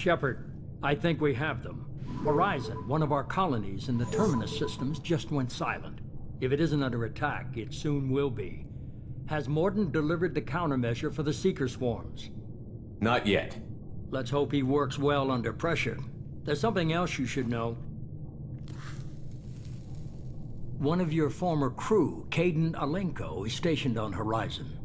Shepard, I think we have them. Horizon, one of our colonies in the Terminus systems, just went silent. If it isn't under attack, it soon will be. Has Mordin delivered the countermeasure for the Seeker swarms? Not yet. Let's hope he works well under pressure. There's something else you should know. One of your former crew, Kaidan Alenko, is stationed on Horizon.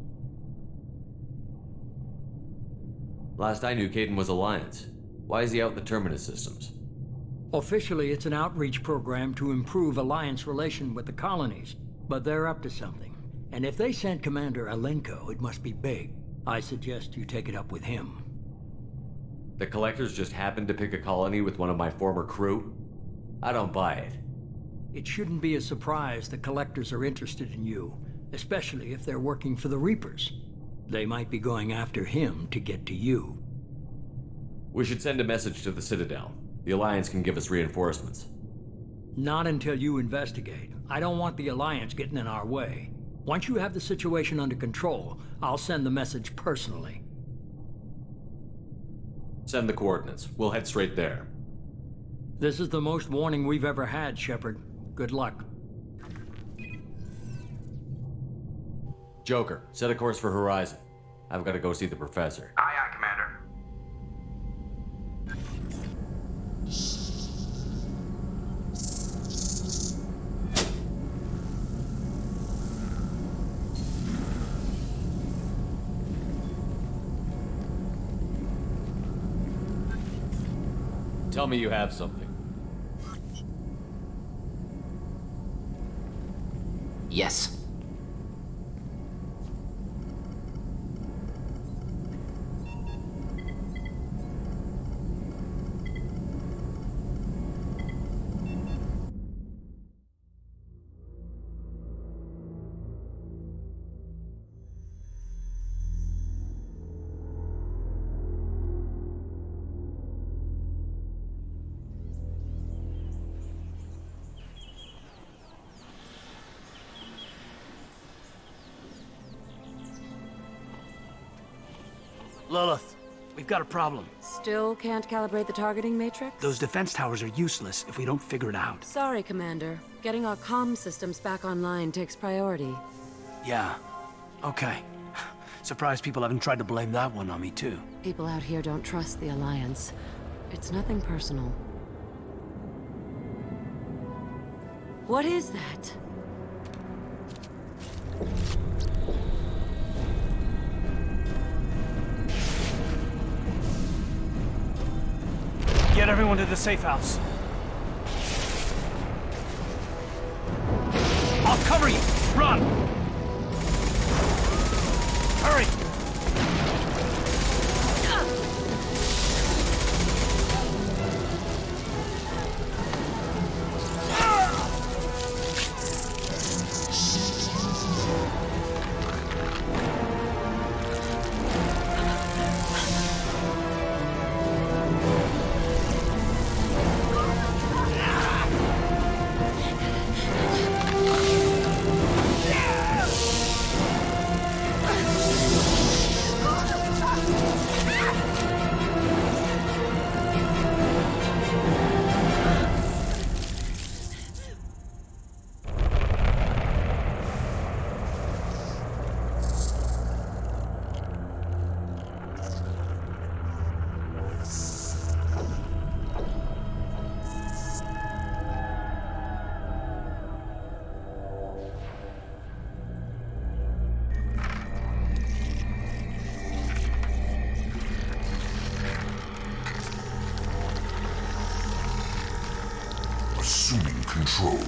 Last I knew, Kaidan was Alliance. Why is he out in the Terminus systems? Officially, it's an outreach program to improve Alliance relation with the colonies, but they're up to something. And if they sent Commander Alenko, it must be big. I suggest you take it up with him. The Collectors just happened to pick a colony with one of my former crew? I don't buy it. It shouldn't be a surprise the Collectors are interested in you, especially if they're working for the Reapers. They might be going after him to get to you. We should send a message to the Citadel. The Alliance can give us reinforcements. Not until you investigate. I don't want the Alliance getting in our way. Once you have the situation under control, I'll send the message personally. Send the coordinates. We'll head straight there. This is the most warning we've ever had, Shepard. Good luck. Joker, set a course for Horizon. I've got to go see the Professor. Aye, aye, Commander. Tell me you have something. Yes. Lilith, we've got a problem. Still can't calibrate the targeting matrix? Those defense towers are useless if we don't figure it out. Sorry, Commander. Getting our comm systems back online takes priority. Yeah. Okay. Surprised people haven't tried to blame that one on me, too. People out here don't trust the Alliance. It's nothing personal. What is that? Get everyone to the safe house. I'll cover you! Run! Hurry! Assuming control.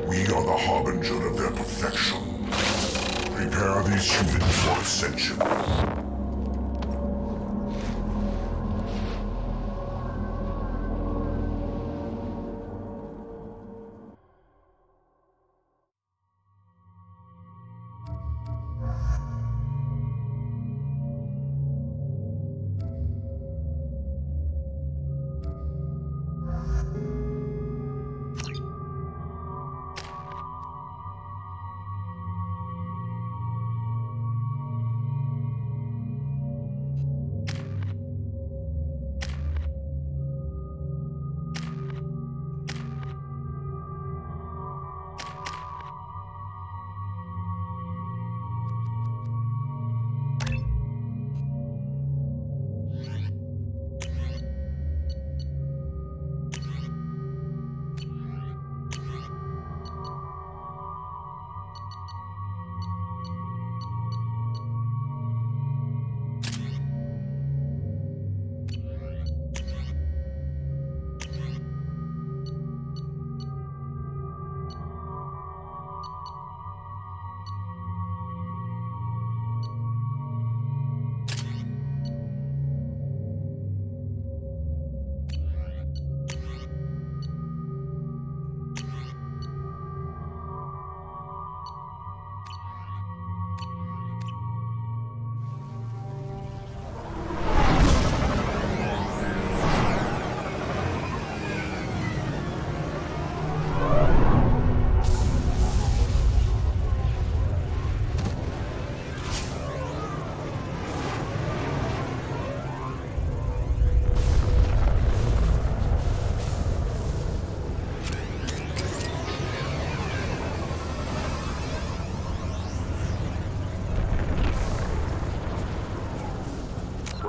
We are the harbinger of their perfection. Prepare these humans for ascension.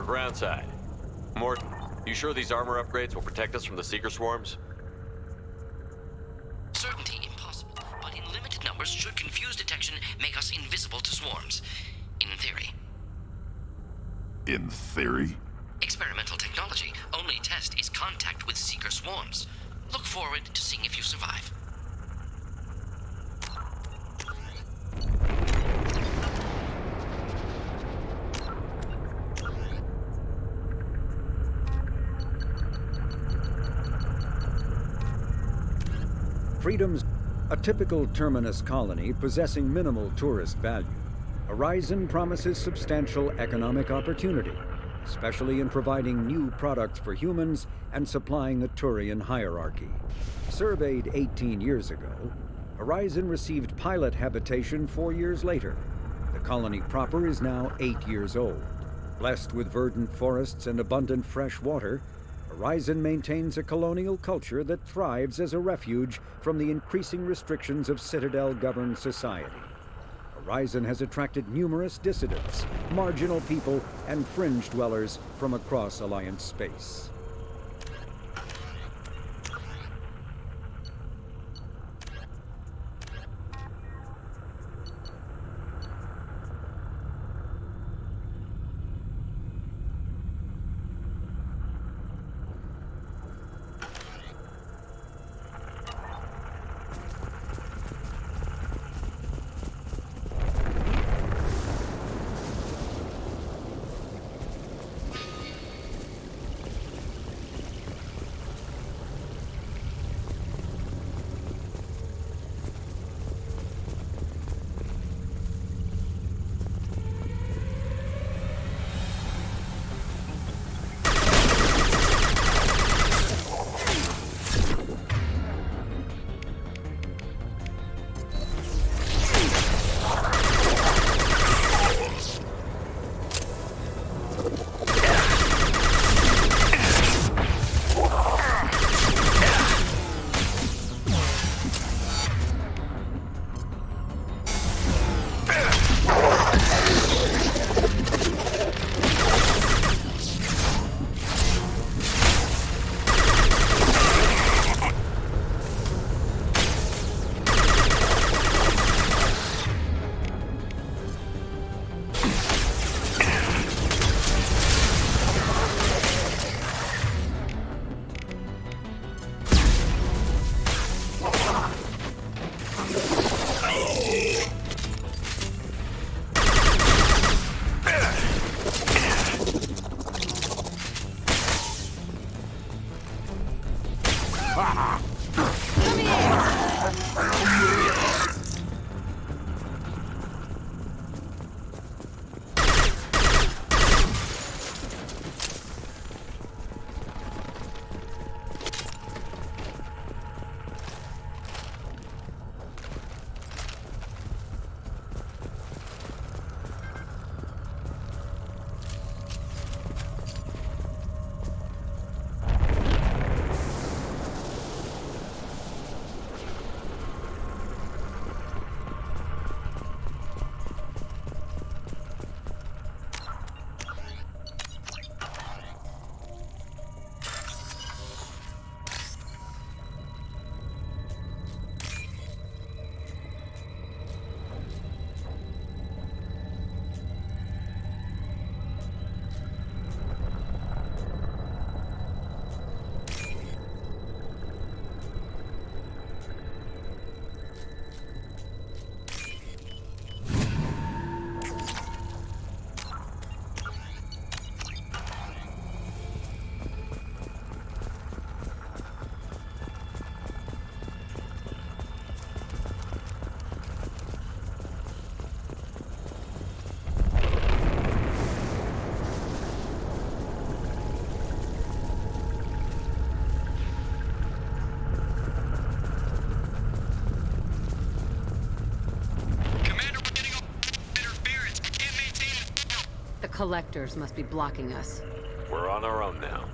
We're groundside. More. You sure these armor upgrades will protect us from the Seeker swarms? Certainty impossible, but in limited numbers should confuse detection make us invisible to swarms. In theory. In theory? Experimental technology. Only test is contact with Seeker swarms. Look forward to seeing if you survive. Freedom's a typical terminus colony possessing minimal tourist value. Horizon promises substantial economic opportunity, especially in providing new products for humans and supplying a Turian hierarchy. Surveyed 18 years ago, Horizon received pilot habitation 4 years later. The colony proper is now 8 years old. Blessed with verdant forests and abundant fresh water, Horizon maintains a colonial culture that thrives as a refuge from the increasing restrictions of Citadel-governed society. Horizon has attracted numerous dissidents, marginal people, and fringe dwellers from across Alliance space. Collectors must be blocking us. We're on our own now.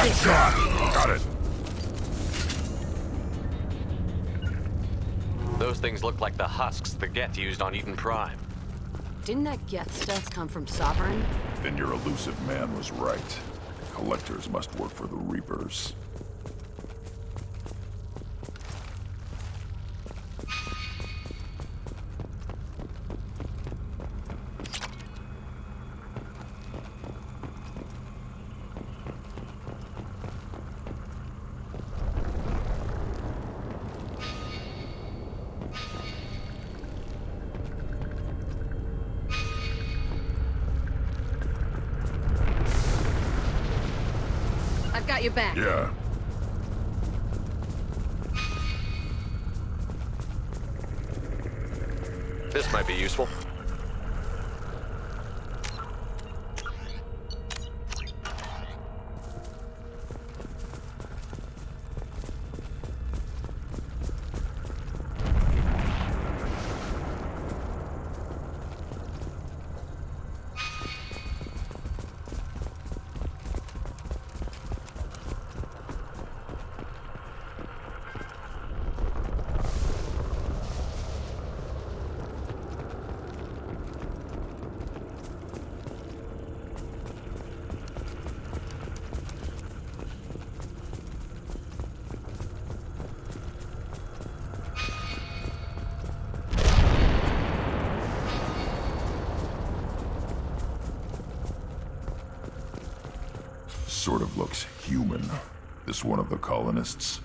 Headshot! Got it. Those things look like the husks the Geth used on Eden Prime. Didn't that Geth stuff come from Sovereign? Then your elusive man was right. Collectors must work for the Reapers. I've got your back. Yeah. This might be useful. Sort of looks human. This one of the colonists?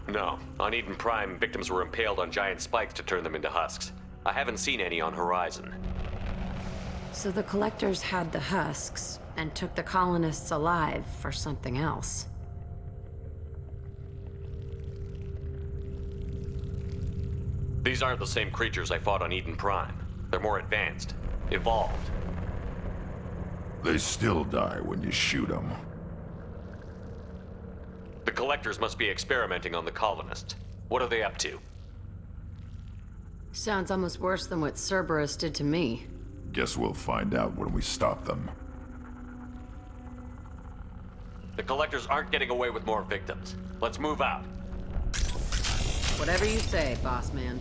No. On Eden Prime, victims were impaled on giant spikes to turn them into husks. I haven't seen any on Horizon. So the Collectors had the husks and took the colonists alive for something else. These aren't the same creatures I fought on Eden Prime. They're more advanced. Evolved. They still die when you shoot them. The Collectors must be experimenting on the colonists. What are they up to? Sounds almost worse than what Cerberus did to me. Guess we'll find out when we stop them. The Collectors aren't getting away with more victims. Let's move out. Whatever you say, boss man.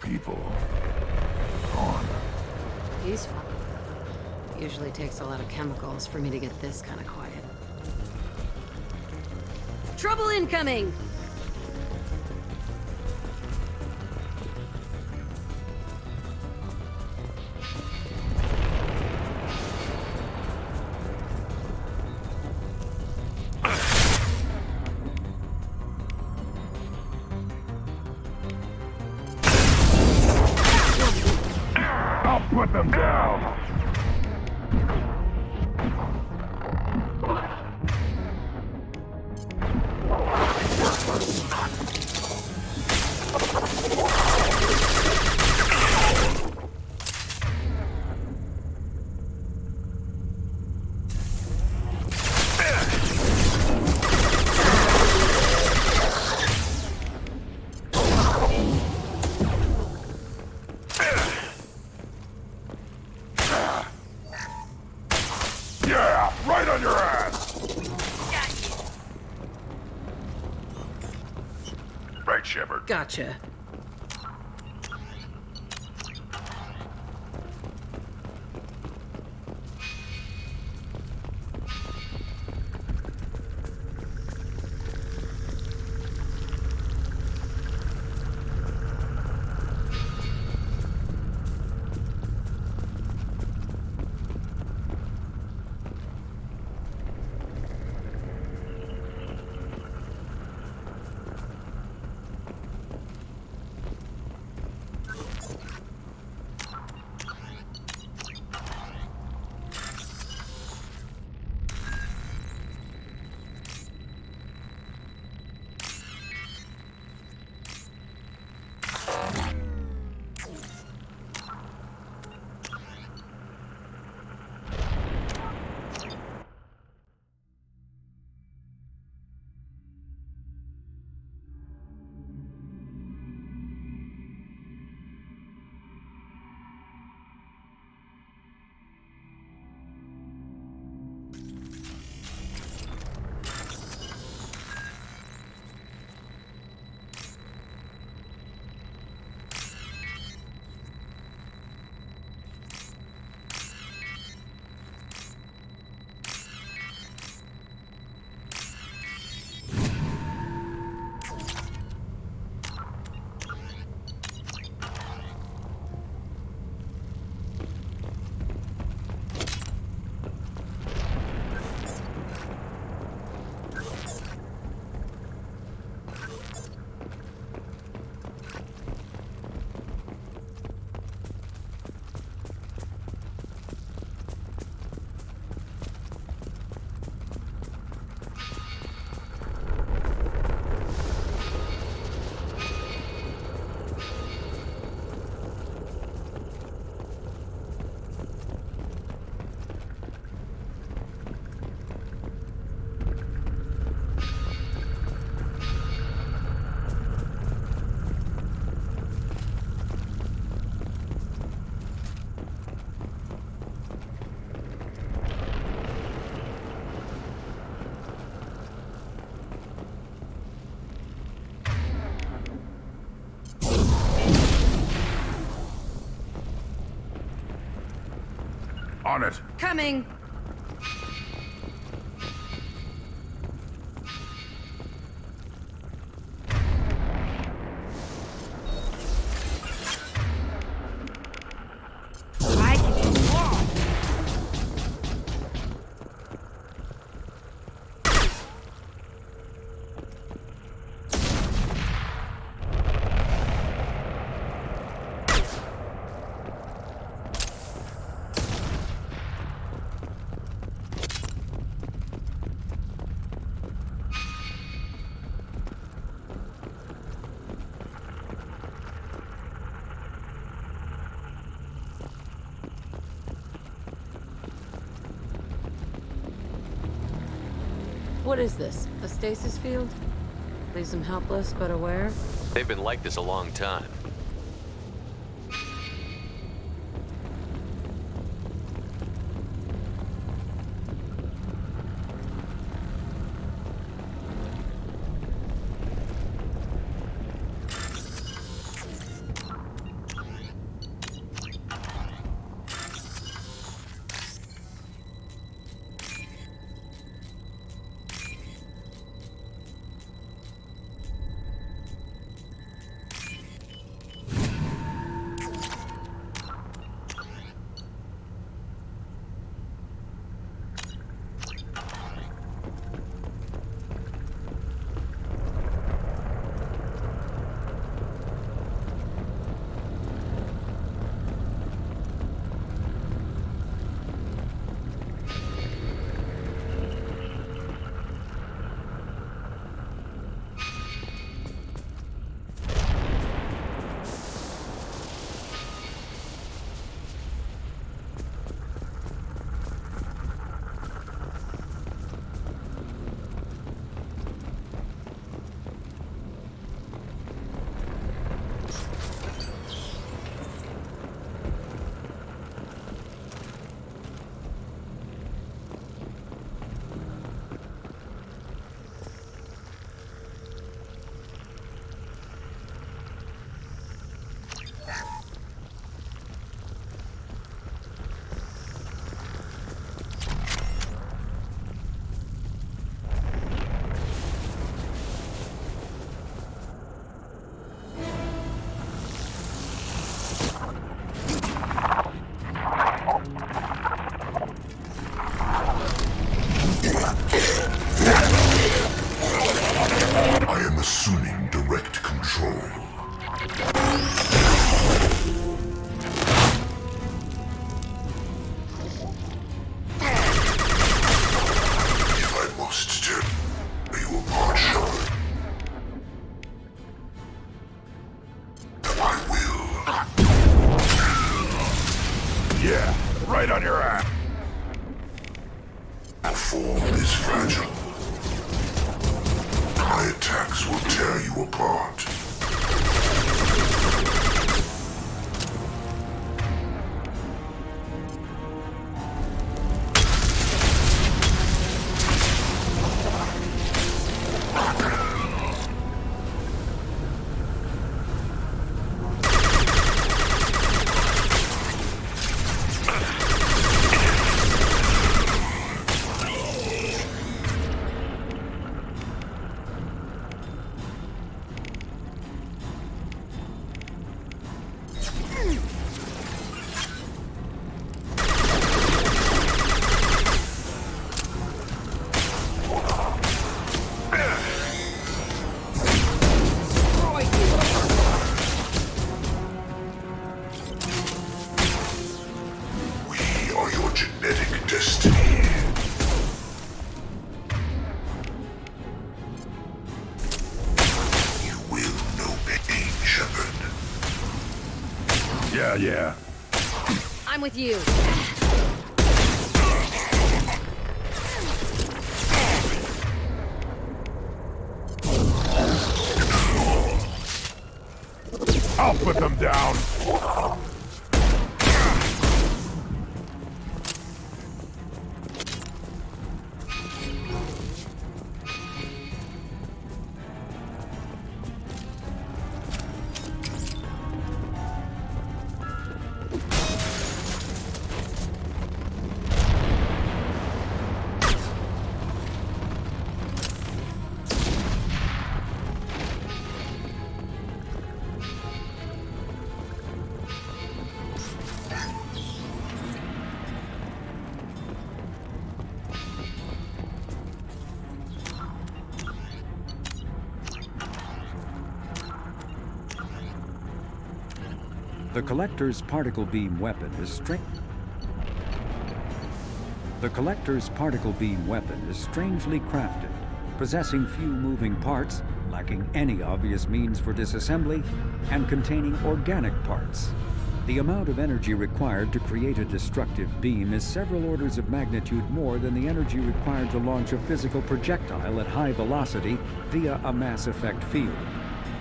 People. Gone. Peaceful. Usually takes a lot of chemicals for me to get this kind of quiet. Trouble incoming! Put them down! Yeah! Right on your ass! Right, Shepard. Gotcha. On it. Coming! I can do more! What is this? A stasis field? Leaves them helpless but aware? They've been like this a long time. I am assuming direct control. If I must tear you apart, Shepard, I will. Yeah, right on your ass. Your form is fragile. My attacks will tear you apart. Genetic destiny. You will know pain, Shepard. Yeah. I'm with you. I'll put them down. The Collector's particle beam weapon is strangely crafted, possessing few moving parts, lacking any obvious means for disassembly, and containing organic parts. The amount of energy required to create a destructive beam is several orders of magnitude more than the energy required to launch a physical projectile at high velocity via a mass effect field.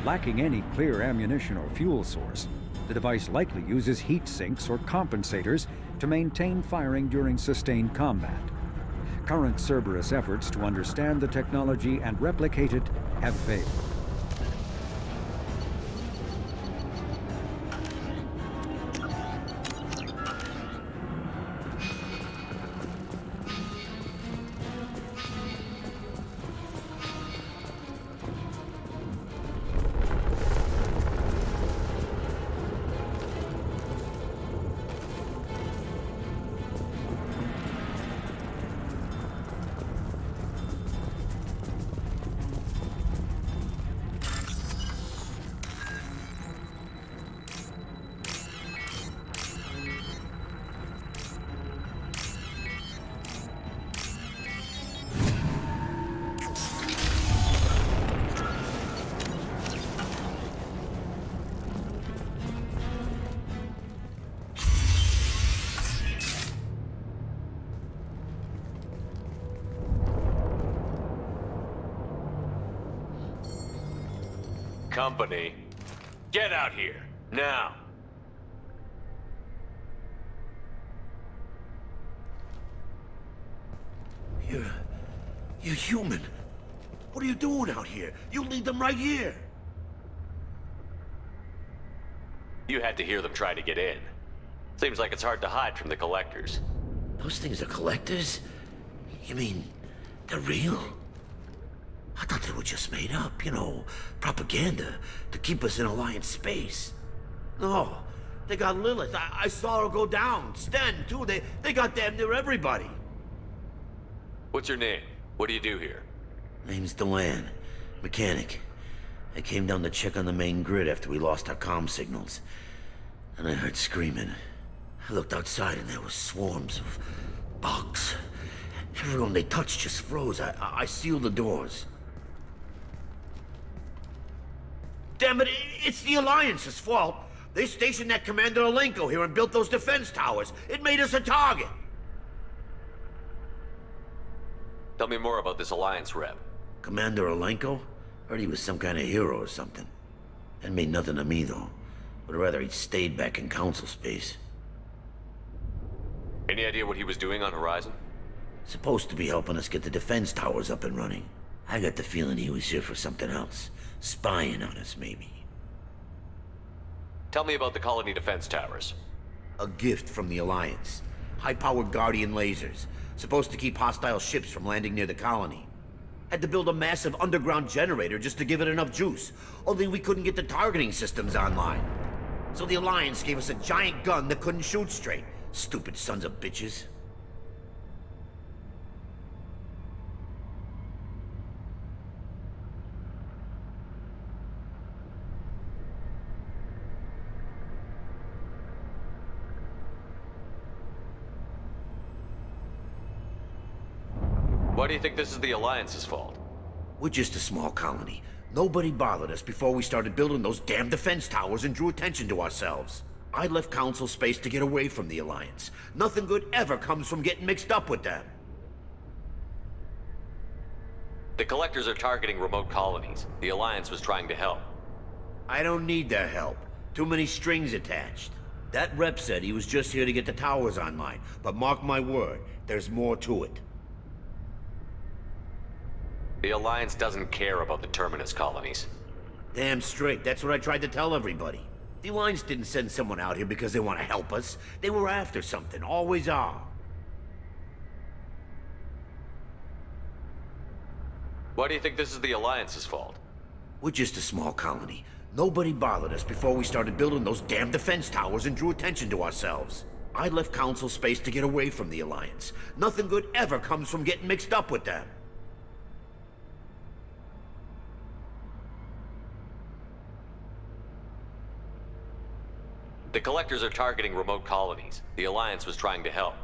Lacking any clear ammunition or fuel source, the device likely uses heat sinks or compensators to maintain firing during sustained combat. Current Cerberus efforts to understand the technology and replicate it have failed. Company, get out here, now! You're human. What are you doing out here? You lead them right here. You had to hear them try to get in. Seems like it's hard to hide from the Collectors. Those things are collectors? You mean, they're real? I thought they were just made up, you know, propaganda to keep us in Alliance space. No, they got Lilith. I saw her go down. Sten, too. They got damn near everybody. What's your name? What do you do here? Name's Delan. Mechanic. I came down to check on the main grid after we lost our comm signals. And I heard screaming. I looked outside and there were swarms of bugs. Everyone they touched just froze. I sealed the doors. Damn it, it's the Alliance's fault. They stationed that Commander Alenko here and built those defense towers. It made us a target. Tell me more about this Alliance rep. Commander Alenko? Heard he was some kind of hero or something. That mean nothing to me, though. Would rather he'd stayed back in Council space. Any idea what he was doing on Horizon? Supposed to be helping us get the defense towers up and running. I got the feeling he was here for something else. Spying on us, maybe. Tell me about the colony defense towers. A gift from the Alliance. High-powered Guardian lasers. Supposed to keep hostile ships from landing near the colony. Had to build a massive underground generator just to give it enough juice. Only we couldn't get the targeting systems online. So the Alliance gave us a giant gun that couldn't shoot straight. Stupid sons of bitches. Why do you think this is the Alliance's fault? We're just a small colony. Nobody bothered us before we started building those damn defense towers and drew attention to ourselves. I left Council space to get away from the Alliance. Nothing good ever comes from getting mixed up with them. The Collectors are targeting remote colonies. The Alliance was trying to help. I don't need their help. Too many strings attached. That rep said he was just here to get the towers online, but mark my word, there's more to it. The Alliance doesn't care about the Terminus colonies. Damn straight, that's what I tried to tell everybody. The Alliance didn't send someone out here because they want to help us. They were after something, always are. Why do you think this is the Alliance's fault? We're just a small colony. Nobody bothered us before we started building those damn defense towers and drew attention to ourselves. I left Council space to get away from the Alliance. Nothing good ever comes from getting mixed up with them. The Collectors are targeting remote colonies. The Alliance was trying to help.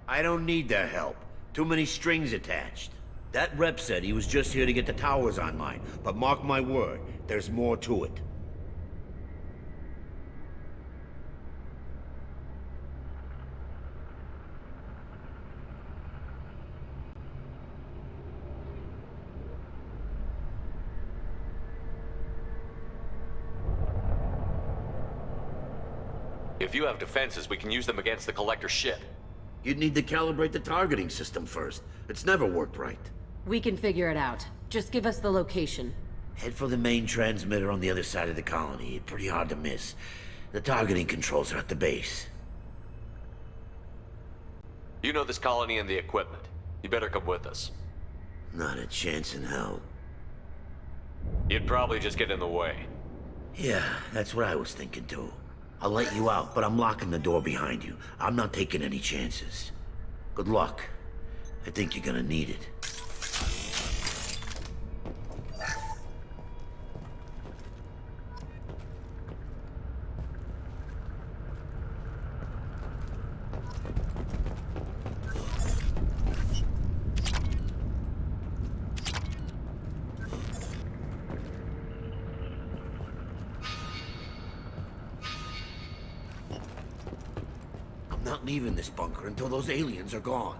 I don't need their help. Too many strings attached. That rep said he was just here to get the towers online, but mark my word, there's more to it. If you have defenses, we can use them against the Collector ship. You'd need to calibrate the targeting system first. It's never worked right. We can figure it out. Just give us the location. Head for the main transmitter on the other side of the colony. Pretty hard to miss. The targeting controls are at the base. You know this colony and the equipment. You better come with us. Not a chance in hell. You'd probably just get in the way. Yeah, that's what I was thinking too. I'll let you out, but I'm locking the door behind you. I'm not taking any chances. Good luck. I think you're gonna need it. I'm not leaving this bunker until those aliens are gone.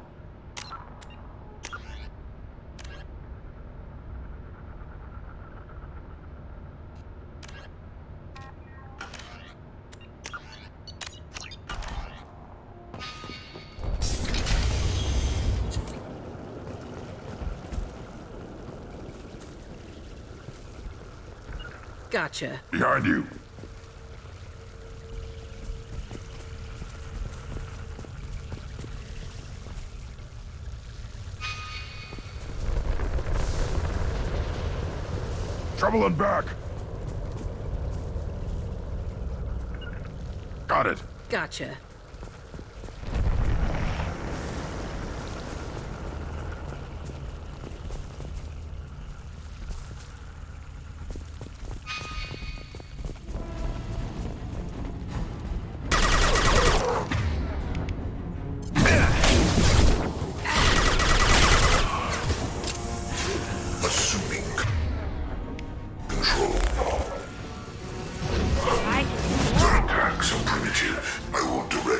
Gotcha. Behind you. Trouble and back. Got it. Gotcha. Assuming control. The attacks are primitive. I won't direct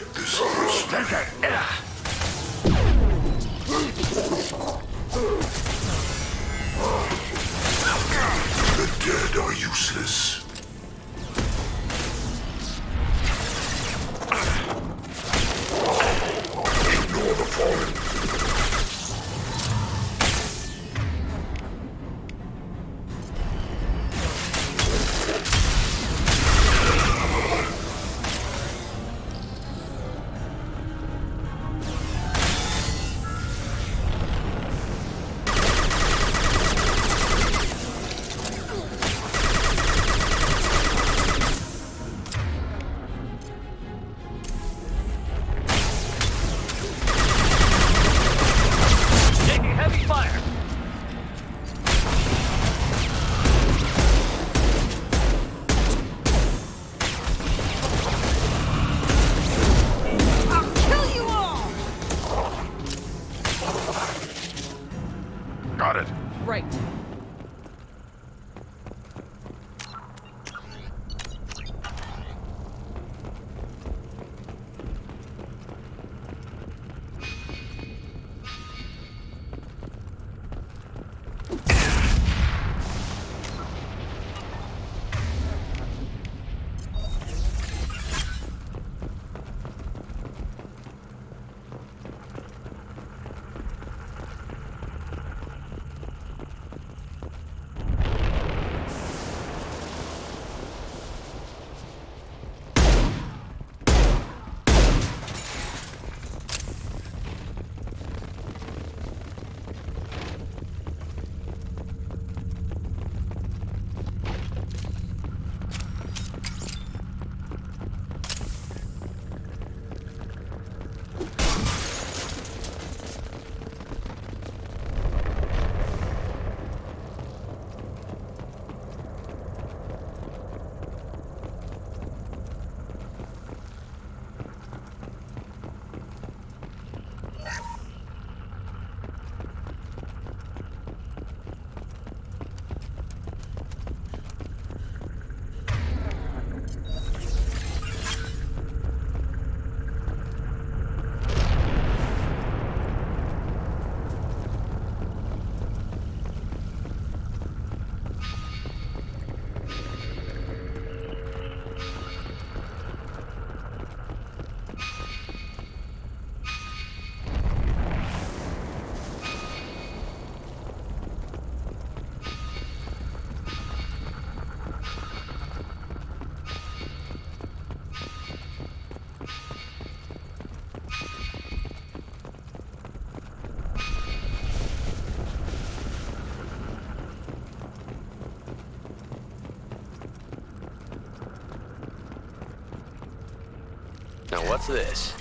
Now what's this?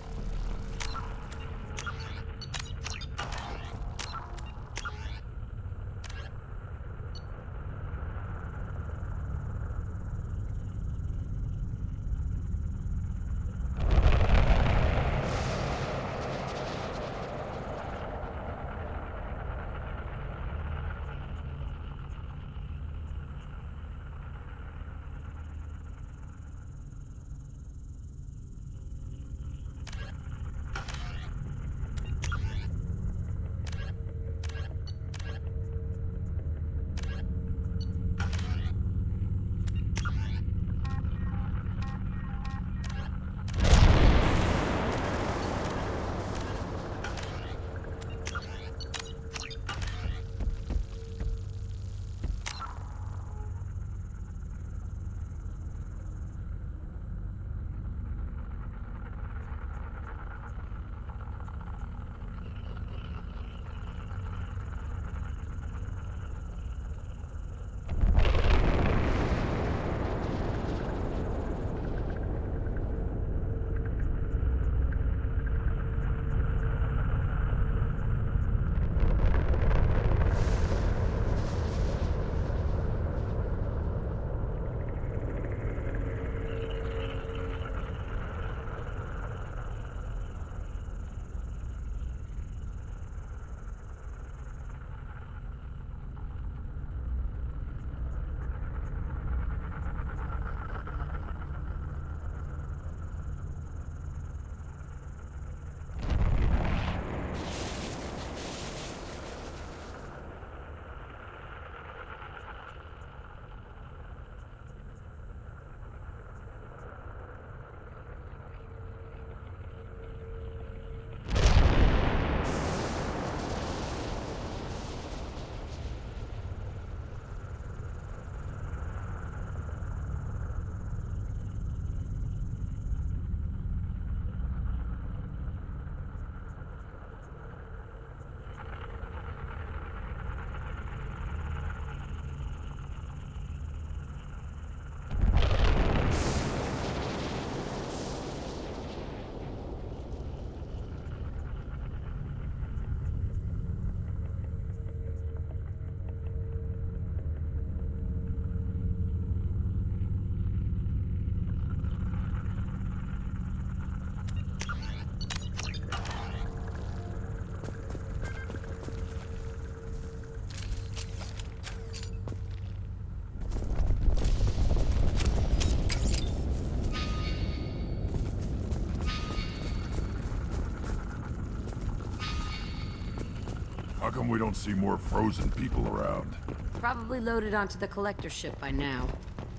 How come we don't see more frozen people around? Probably loaded onto the collector ship by now.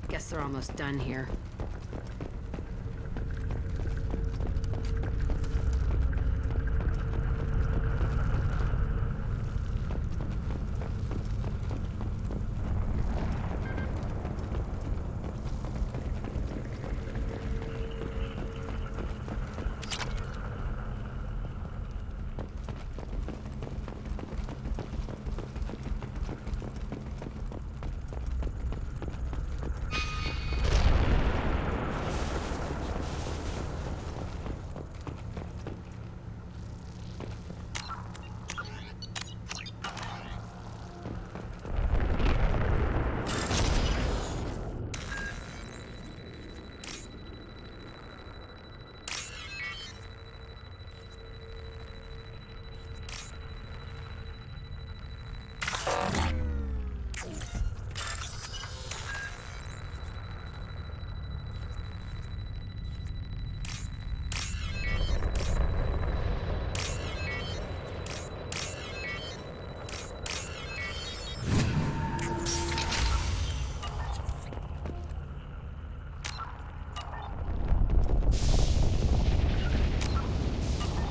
Guess they're almost done here.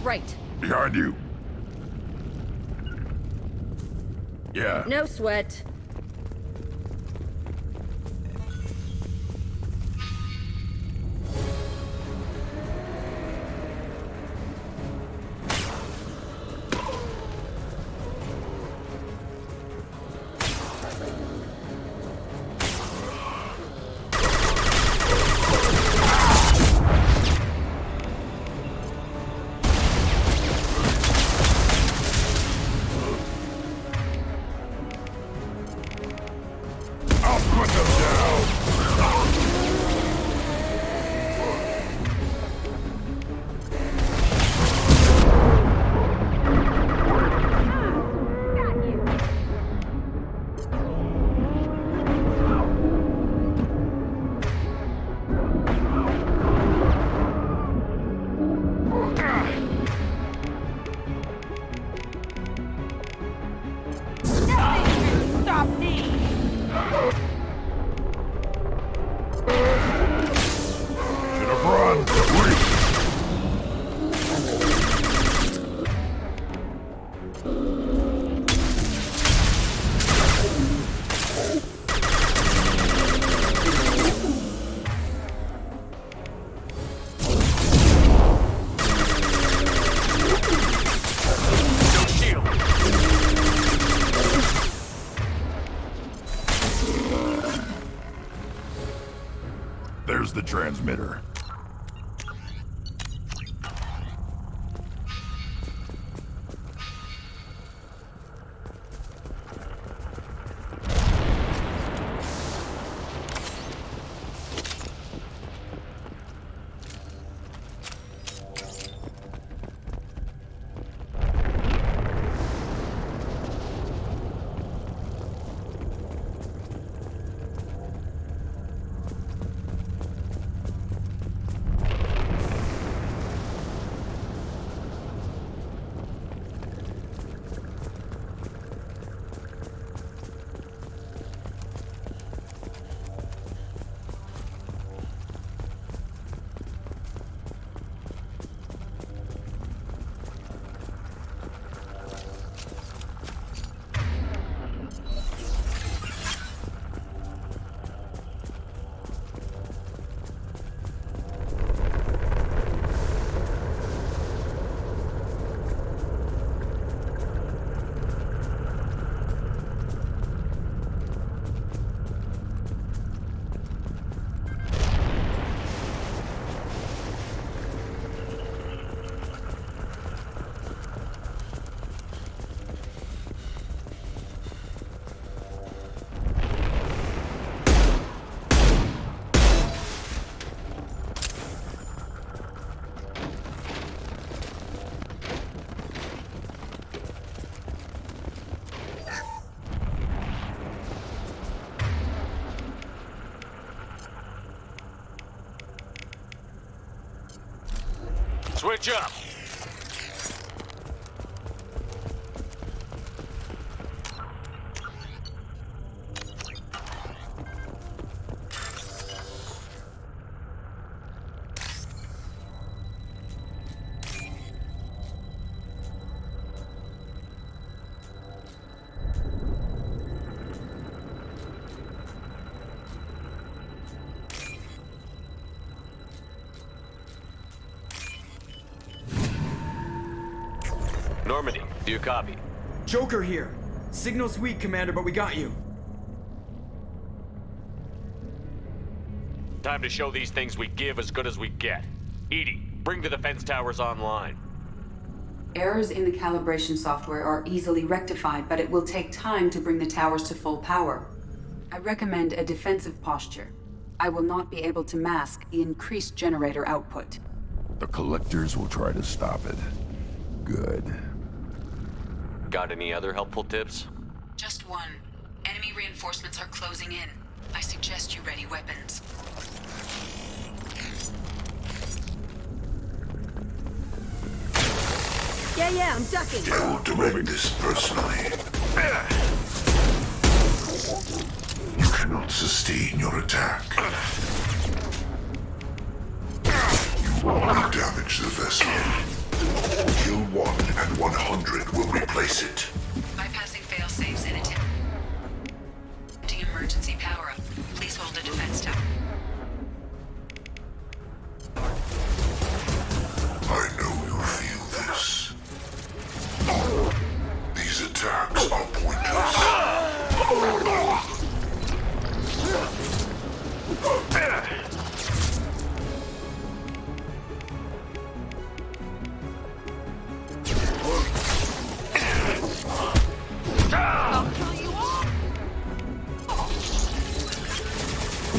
Right. Behind you. Yeah. No sweat. transmitter. Switch up. Normandy, do you copy? Joker here. Signal's weak, Commander, but we got you. Time to show these things we give as good as we get. Edie, bring the defense towers online. Errors in the calibration software are easily rectified, but it will take time to bring the towers to full power. I recommend a defensive posture. I will not be able to mask the increased generator output. The collectors will try to stop it. Good. Got any other helpful tips? Just one. Enemy reinforcements are closing in. I suggest you ready weapons. Yeah, I'm ducking. I will direct this personally. You cannot sustain your attack. You only damage the vessel. Kill one and 100 will replace it. Bypassing fail-safes and attempting emergency power-up. Please hold a defense tower. I know you feel this. These attacks are pointless. I'll kill you all!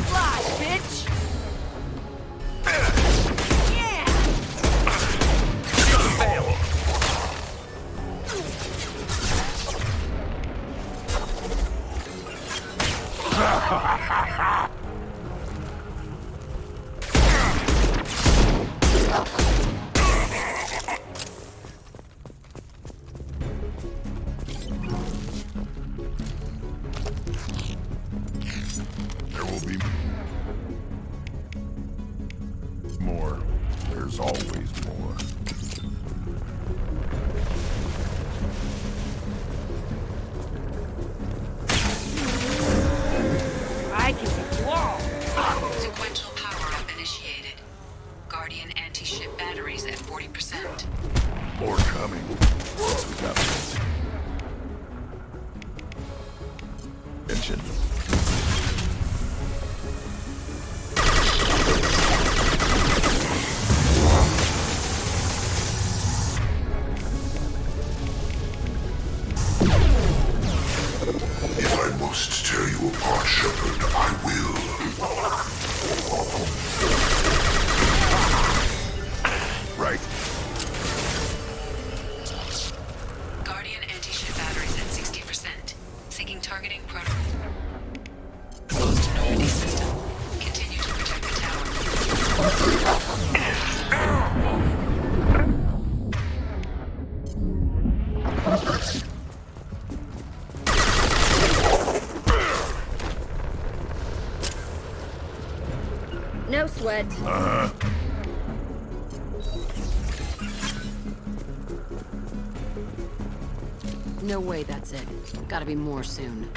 Fly, bitch! Yeah! Fail! There will be more. There's always more. I can get you all! Sequential power-up initiated. Guardian anti-ship batteries at 40%. More coming. Once we got this. Attention. No sweat. No way that's it. Gotta be more soon.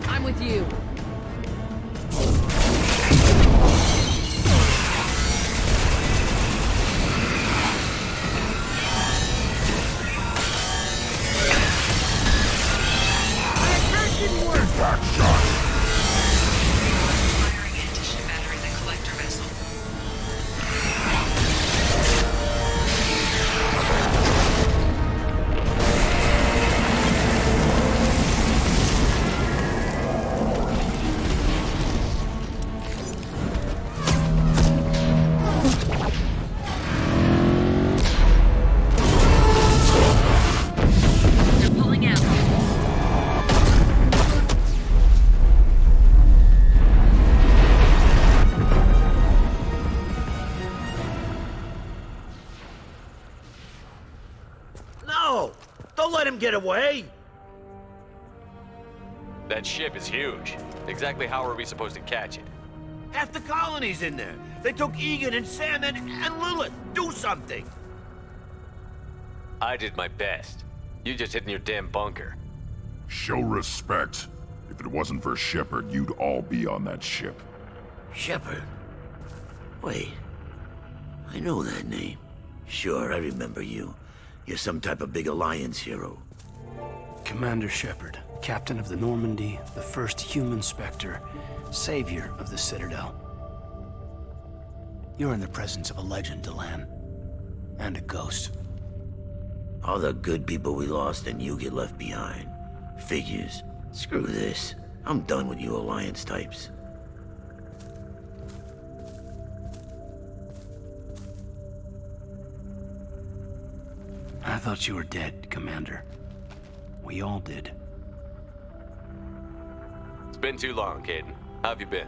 I'm with you. My attack didn't work. Impact shot. Firing anti-ship battery in the collector vessel. No! Don't let him get away! That ship is huge. Exactly how are we supposed to catch it? Half the colony's in there. They took Egan and Sam and Lilith. Do something! I did my best. You just hid in your damn bunker. Show respect. If it wasn't for Shepard, you'd all be on that ship. Shepard? Wait. I know that name. Sure, I remember you. You're some type of big Alliance hero. Commander Shepard, captain of the Normandy, the first human Spectre, savior of the Citadel. You're in the presence of a legend, Delan. And a ghost. All the good people we lost and you get left behind. Figures. Screw this. I'm done with you Alliance types. I thought you were dead, Commander. We all did. It's been too long, Caden. How have you been?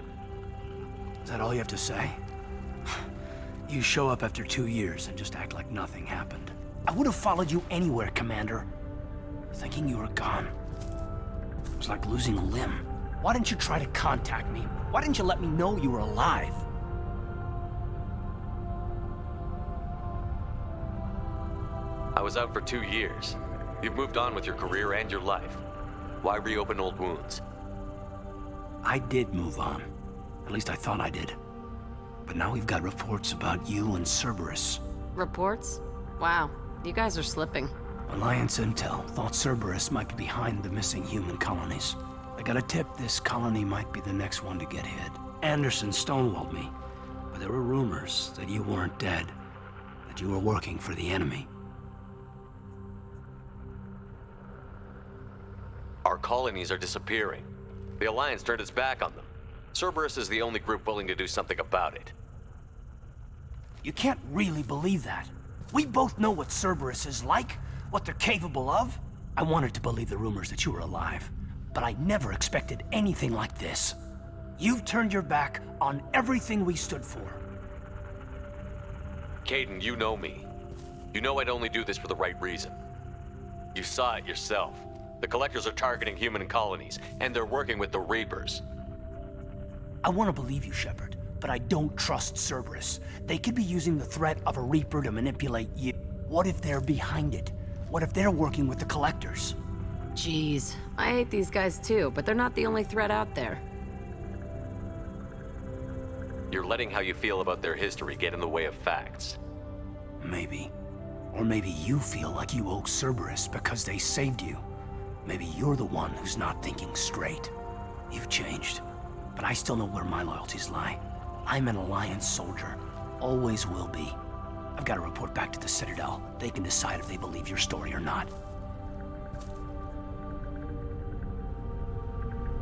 Is that all you have to say? You show up after 2 years and just act like nothing happened. I would have followed you anywhere, Commander. Thinking you were gone. It was like losing a limb. Why didn't you try to contact me? Why didn't you let me know you were alive? I was out for 2 years. You've moved on with your career and your life. Why reopen old wounds? I did move on. At least I thought I did. But now we've got reports about you and Cerberus. Reports? Wow, you guys are slipping. Alliance intel thought Cerberus might be behind the missing human colonies. I got a tip this colony might be the next one to get hit. Anderson stonewalled me, but there were rumors that you weren't dead, that you were working for the enemy. Our colonies are disappearing. The Alliance turned its back on them. Cerberus is the only group willing to do something about it. You can't really believe that. We both know what Cerberus is like, what they're capable of. I wanted to believe the rumors that you were alive, but I never expected anything like this. You've turned your back on everything we stood for. Caden, you know me. You know I'd only do this for the right reason. You saw it yourself. The Collectors are targeting human colonies, and they're working with the Reapers. I want to believe you, Shepard, but I don't trust Cerberus. They could be using the threat of a Reaper to manipulate you. What if they're behind it? What if they're working with the Collectors? Jeez, I hate these guys too, but they're not the only threat out there. You're letting how you feel about their history get in the way of facts. Maybe. Or maybe you feel like you owe Cerberus because they saved you. Maybe you're the one who's not thinking straight. You've changed, but I still know where my loyalties lie. I'm an Alliance soldier. Always will be. I've got to report back to the Citadel. They can decide if they believe your story or not.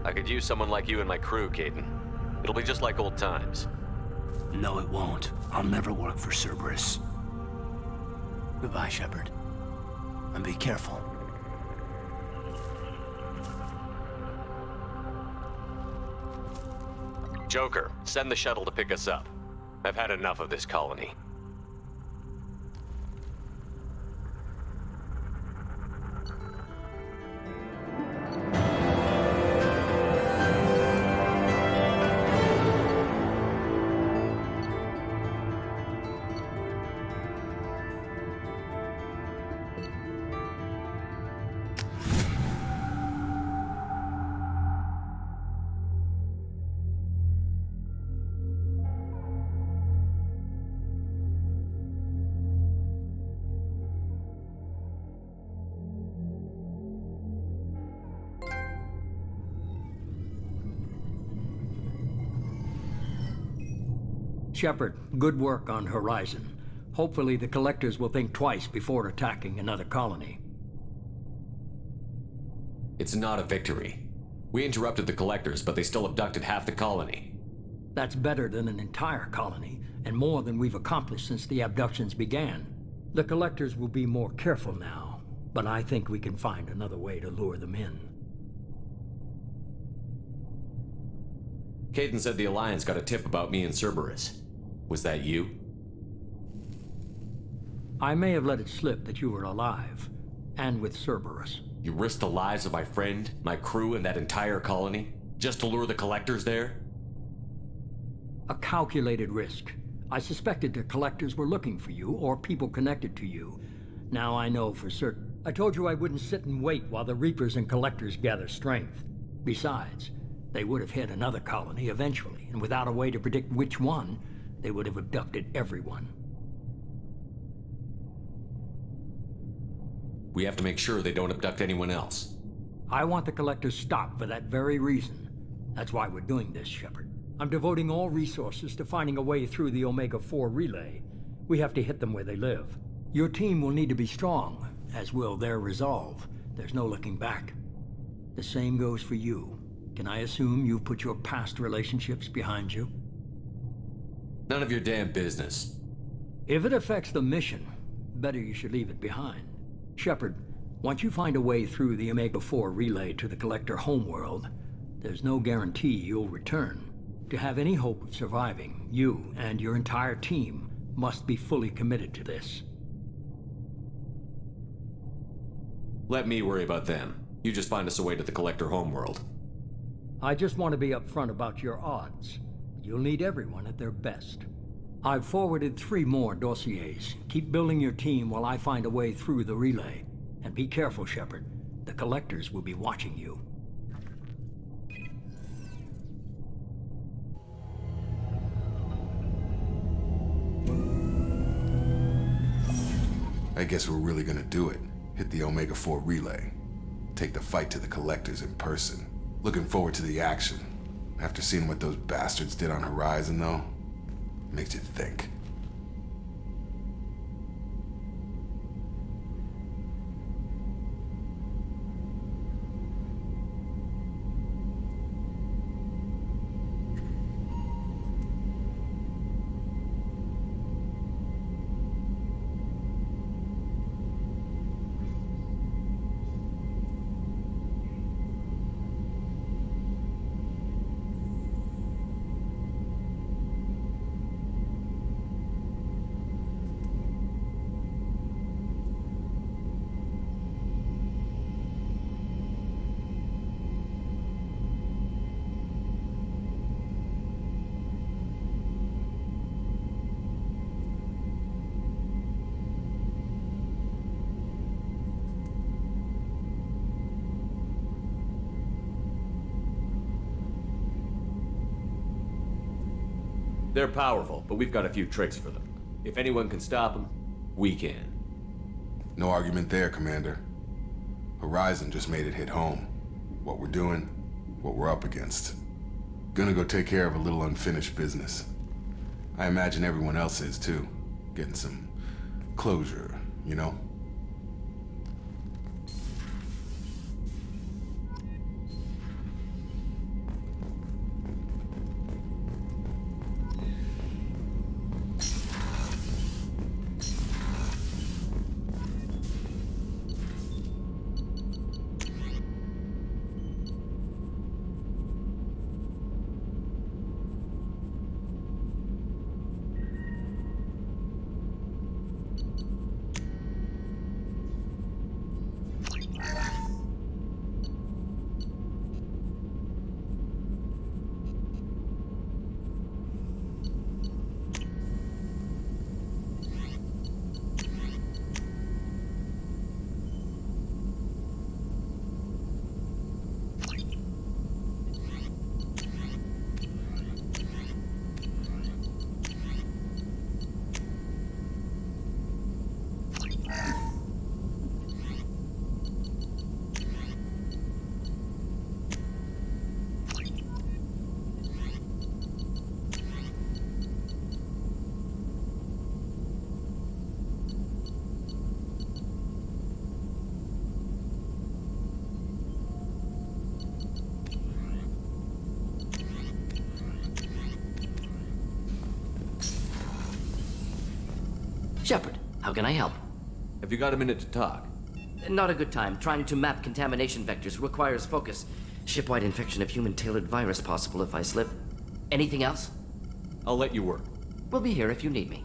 I could use someone like you in my crew, Caden. It'll be just like old times. No, it won't. I'll never work for Cerberus. Goodbye, Shepard. And be careful. Joker, send the shuttle to pick us up. I've had enough of this colony. Shepard, good work on Horizon. Hopefully the Collectors will think twice before attacking another colony. It's not a victory. We interrupted the Collectors, but they still abducted half the colony. That's better than an entire colony, and more than we've accomplished since the abductions began. The Collectors will be more careful now, but I think we can find another way to lure them in. Caden said the Alliance got a tip about me and Cerberus. Was that you? I may have let it slip that you were alive, and with Cerberus. You risked the lives of my friend, my crew, and that entire colony? Just to lure the Collectors there? A calculated risk. I suspected the Collectors were looking for you, or people connected to you. Now I know for certain. I told you I wouldn't sit and wait while the Reapers and Collectors gather strength. Besides, they would have hit another colony eventually, and without a way to predict which one, they would have abducted everyone. We have to make sure they don't abduct anyone else. I want the Collectors stopped for that very reason. That's why we're doing this, Shepard. I'm devoting all resources to finding a way through the Omega-4 relay. We have to hit them where they live. Your team will need to be strong, as will their resolve. There's no looking back. The same goes for you. Can I assume you've put your past relationships behind you? None of your damn business. If it affects the mission, better you should leave it behind. Shepard, once you find a way through the Omega-4 relay to the Collector homeworld, there's no guarantee you'll return. To have any hope of surviving, you and your entire team must be fully committed to this. Let me worry about them. You just find us a way to the Collector homeworld. I just want to be upfront about your odds. You'll need everyone at their best. I've forwarded 3 more dossiers. Keep building your team while I find a way through the relay. And be careful, Shepard. The Collectors will be watching you. I guess we're really gonna do it. Hit the Omega-4 relay. Take the fight to the Collectors in person. Looking forward to the action. After seeing what those bastards did on Horizon, though, makes you think. They're powerful, but we've got a few tricks for them. If anyone can stop them, we can. No argument there, Commander. Horizon just made it hit home. What we're doing, what we're up against. Gonna go take care of a little unfinished business. I imagine everyone else is too. Getting some closure, you know? Shepard, how can I help? Have you got a minute to talk? Not a good time. Trying to map contamination vectors requires focus. Shipwide infection of human-tailored virus possible if I slip. Anything else? I'll let you work. We'll be here if you need me.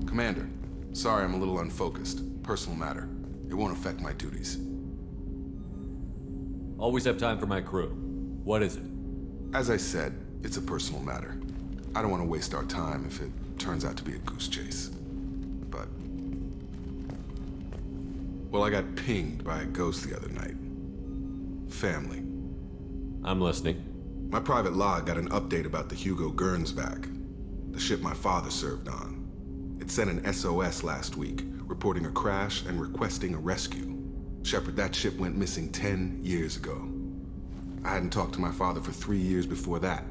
Commander, sorry I'm a little unfocused. Personal matter. It won't affect my duties. Always have time for my crew. What is it? As I said, it's a personal matter. I don't want to waste our time if it turns out to be a goose chase. But... well, I got pinged by a ghost the other night. Family. I'm listening. My private log got an update about the Hugo Gernsback, the ship my father served on. It sent an SOS last week, reporting a crash and requesting a rescue. Shepard, that ship went missing 10 years ago. I hadn't talked to my father for 3 years before that.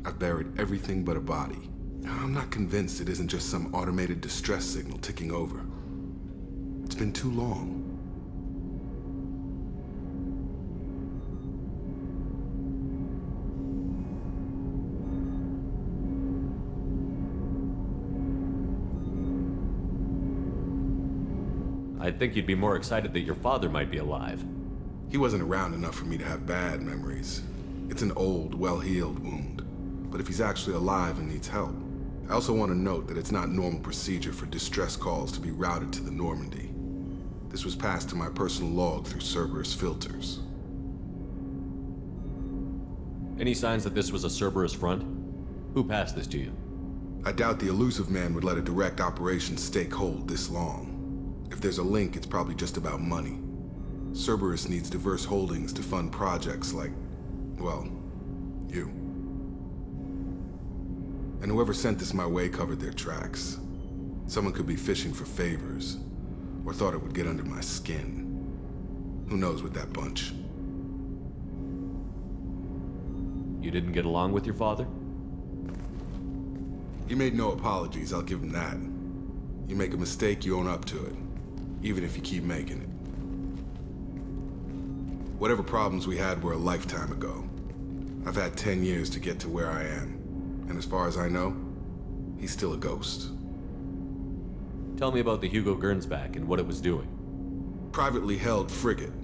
I've buried everything but a body. I'm not convinced it isn't just some automated distress signal ticking over. It's been too long. I'd think you'd be more excited that your father might be alive. He wasn't around enough for me to have bad memories. It's an old, well-healed wound. But if he's actually alive and needs help, I also want to note that it's not normal procedure for distress calls to be routed to the Normandy. This was passed to my personal log through Cerberus filters. Any signs that this was a Cerberus front? Who passed this to you? I doubt the elusive man would let a direct operation stake hold this long. If there's a link, it's probably just about money. Cerberus needs diverse holdings to fund projects like, well, you. And whoever sent this my way covered their tracks. Someone could be fishing for favors, or thought it would get under my skin. Who knows with that bunch? You didn't get along with your father? He made no apologies, I'll give him that. You make a mistake, you own up to it. Even if you keep making it. Whatever problems we had were a lifetime ago. I've had 10 years to get to where I am. And as far as I know, he's still a ghost. Tell me about the Hugo Gernsback and what it was doing. Privately held frigate.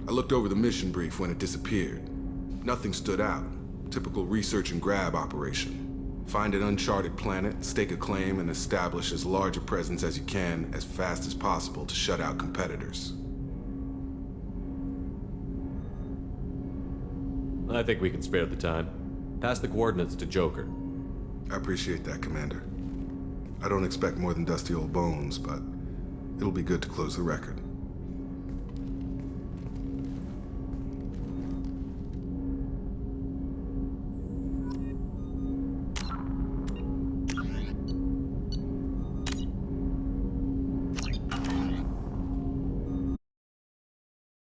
I looked over the mission brief when it disappeared. Nothing stood out. Typical research and grab operation. Find an uncharted planet, stake a claim, and establish as large a presence as you can as fast as possible to shut out competitors. I think we can spare the time. Pass the coordinates to Joker. I appreciate that, Commander. I don't expect more than dusty old bones, but it'll be good to close the record.